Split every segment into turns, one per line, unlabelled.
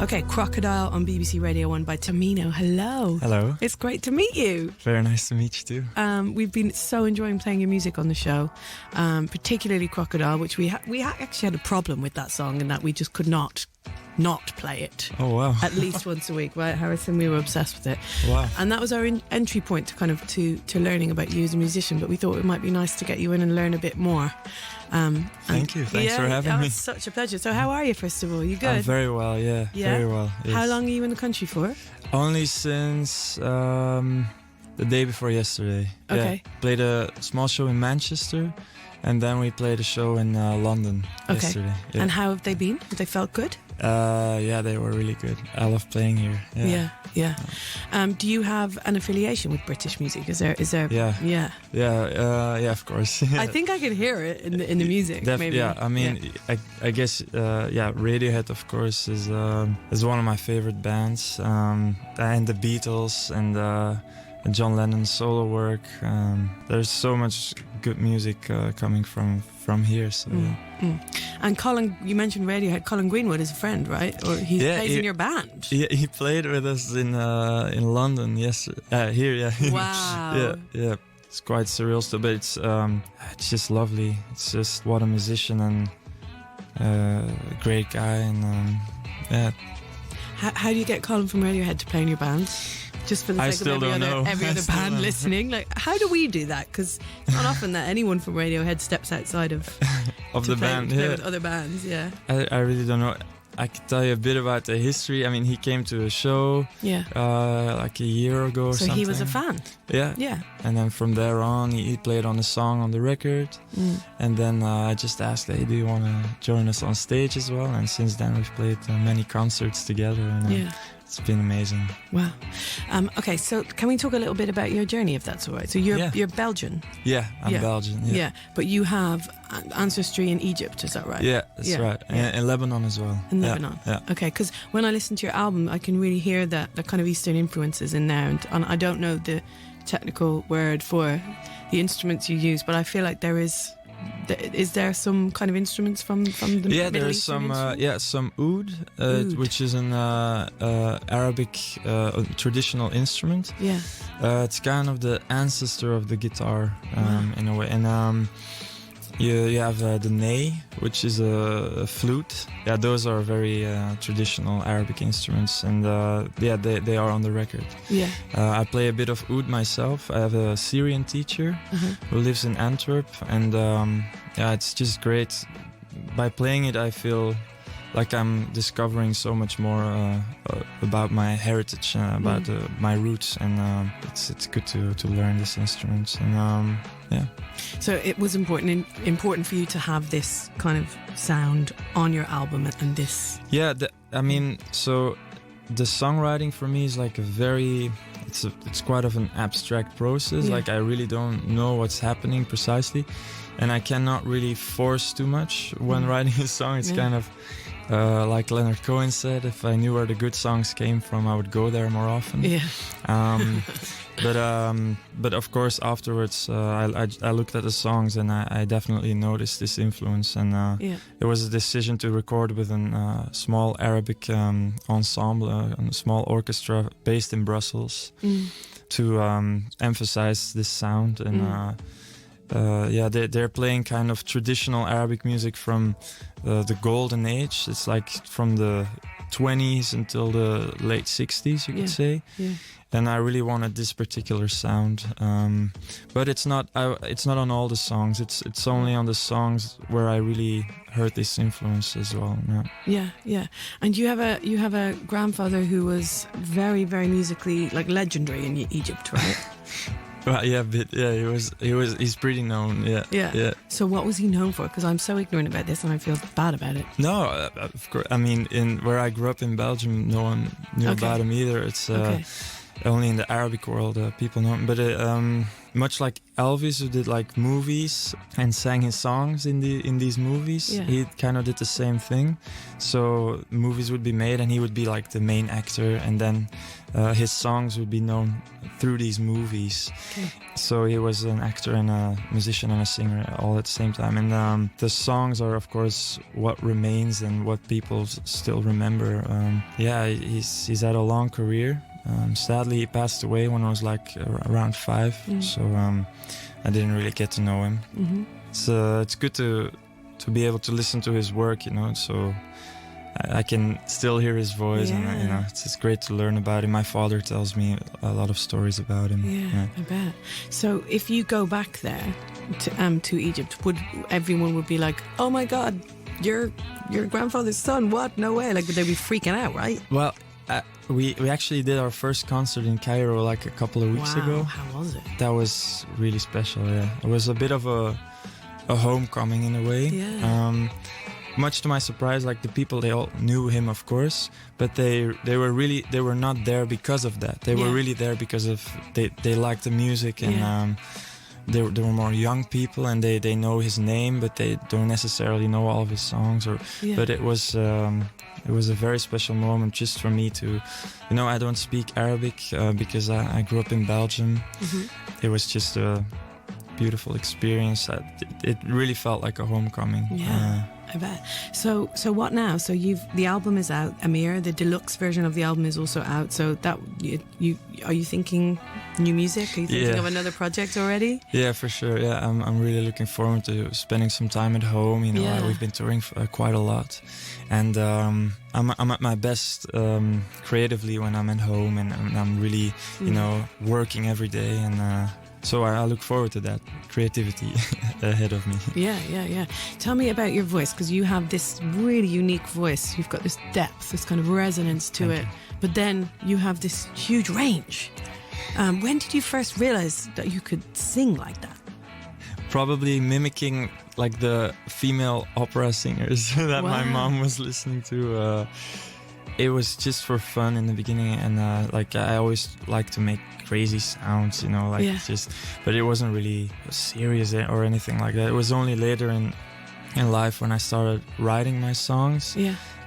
Okay, Crocodile on BBC Radio 1 by Tamino. Hello.
Hello.
It's great to meet you.
Very nice to meet you too.
We've been so enjoying playing your music on the show, particularly Crocodile, which we actually had a problem with that song in that we just could not play it.
Oh wow!
At least once a week, right, Harrison? We were obsessed with it.
Wow!
And that was our entry point to to learning about you as a musician. But we thought it might be nice to get you in and learn a bit more.
Thank you. Thanks for having me.
It's such a pleasure. So, how are you? First of all, you good?
I'm very well. Yeah. Very well. Yes.
How long are you in the country for?
Only since the day before yesterday.
Okay.
Yeah. Played a small show in Manchester, and then we played a show in London yesterday. Yeah.
And how have they been? Have they felt good?
Yeah, they were really good. I love playing here.
Yeah. Do you have an affiliation with British music? Is there?
Yeah, of course.
I think I can hear it in the music. Maybe.
Yeah, I mean, I guess Radiohead, of course, is one of my favorite bands, and the Beatles and John Lennon's solo work. There's so much good music coming from here. So.
And Colin, you mentioned Radiohead. Colin Greenwood is a friend, right? Or he plays in your band.
Yeah, he played with us in London. Yes, here. Yeah.
Wow.
yeah. It's quite surreal stuff, but it's just lovely. It's just what a musician and a great guy, and yeah.
How do you get Colin from Radiohead to play in your band? Just for the sake of every other band listening, like, how do we do that? Because it's not often that anyone from Radiohead steps outside of
the band,
play with other bands. Yeah,
I really don't know. I could tell you a bit about the history. I mean, he came to a show, like a year ago or something.
So he was a fan.
Yeah. And then from there on, he played on a song on the record. And then I just asked, hey, do you want to join us on stage as well? And since then, we've played many concerts together. And, it's been amazing.
Wow. Okay, so can we talk a little bit about your journey, if that's all right? So you're Belgian.
Yeah, I'm Belgian. Yeah,
but you have ancestry in Egypt, is that right?
Yeah, that's right. And in Lebanon as well.
In Lebanon. Yeah. Okay, because when I listen to your album, I can really hear the kind of Eastern influences in there, and I don't know the technical word for the instruments you use, but I feel like there is. Is there some kind of instruments from the Middle
there's
Eastern
some oud, which is an Arabic traditional instrument.
Yeah,
it's kind of the ancestor of the guitar in a way, and you have the ney, which is a flute. Yeah, those are very traditional Arabic instruments, and they are on the record.
Yeah,
I play a bit of oud myself. I have a Syrian teacher who lives in Antwerp, and it's just great. By playing it, I feel like I'm discovering so much more about my heritage, about my roots, and it's good to learn this instrument. And
So it was important for you to have this kind of sound on your album and this.
Yeah, so the songwriting for me is like it's quite of an abstract process. Like I really don't know what's happening precisely, and I cannot really force too much when writing a song. It's kind of like Leonard Cohen said, if I knew where the good songs came from, I would go there more often.
Yeah.
But of course afterwards I looked at the songs, and I definitely noticed this influence, and it was a decision to record with a small Arabic ensemble, a small orchestra based in Brussels, to emphasize this sound. And they're playing kind of traditional Arabic music from the golden age. It's like from the 20s until the late 60s, you could say. Yeah. And I really wanted this particular sound, but it's not on all the songs. It's only on the songs where I really heard this influence as well.
Yeah. And you have a grandfather who was very, very musically legendary in Egypt, right?
He's pretty known. Yeah.
So what was he known for? Because I'm so ignorant about this, and I feel bad about it.
No, of course. I mean, where I grew up in Belgium, no one knew about him either. It's only in the Arabic world people know him. But much like Elvis, who did like movies and sang his songs in these movies, he kind of did the same thing. So movies would be made, and he would be like the main actor, and then his songs would be known through these movies.
Okay.
So he was an actor and a musician and a singer all at the same time. And the songs are, of course, what remains and what people still remember. He's had a long career. Sadly, he passed away when I was like around 5, so I didn't really get to know him.
Mm-hmm.
It's good to be able to listen to his work, you know. So I can still hear his voice, and you know, it's great to learn about him. My father tells me a lot of stories about him.
Yeah, I bet. So if you go back there to Egypt, everyone would be like, "Oh my God, you're your grandfather's son? What? No way!" Like, would they be freaking out, right?
Well. We actually did our first concert in Cairo like a couple of weeks ago.
How was it?
That was really special, yeah. It was a bit of a homecoming in a way.
Yeah.
Much to my surprise, like the people, they all knew him, of course, but they were not there because of that. They were really there because of they liked the music, and there were more young people, and they know his name, but they don't necessarily know all of his songs. But it was a very special moment just for me to, you know, I don't speak Arabic because I grew up in Belgium. Mm-hmm. It was just a beautiful experience. It really felt like a homecoming.
Yeah, I bet. So what now? So the album is out, Amir. The deluxe version of the album is also out. So that are you thinking new music? Are you thinking of another project already?
Yeah, for sure. Yeah, I'm really looking forward to spending some time at home. You know, we've been touring quite a lot, and I'm at my best creatively when I'm at home, and I'm really you know, working every day, and so I look forward to that creativity ahead of me.
Yeah. Tell me about your voice, because you have this really unique voice. You've got this depth, this kind of resonance to it, but then you have this huge range. When did you first realize that you could sing like that?
Probably mimicking like the female opera singers that my mom was listening to. It was just for fun in the beginning, and like I always like to make crazy sounds, you know, like but it wasn't really serious or anything like that. It was only later in life when I started writing my songs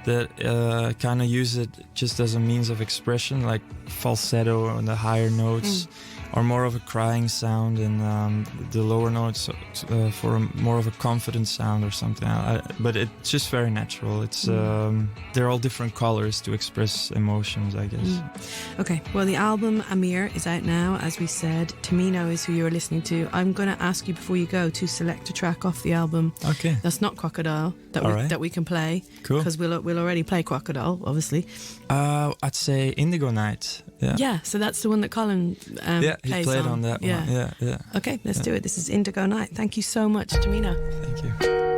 that kind of use it just as a means of expression, like falsetto on the higher notes, or more of a crying sound, and the lower notes for more of a confident sound or something. But it's just very natural. It's they're all different colors to express emotions, I guess.
Okay, well, the album Amir is out now, as we said. Tamino is who you're listening to. I'm going to ask you before you go to select a track off the album.
Okay.
That's not Crocodile that we can play.
Cool.
Because we'll already play Crocodile, obviously.
I'd say Indigo Night.
Yeah, so that's the one that Colin
he played on that one. Yeah.
Okay, let's do it. This is Indigo Night. Thank you so much, Tamino.
Thank you.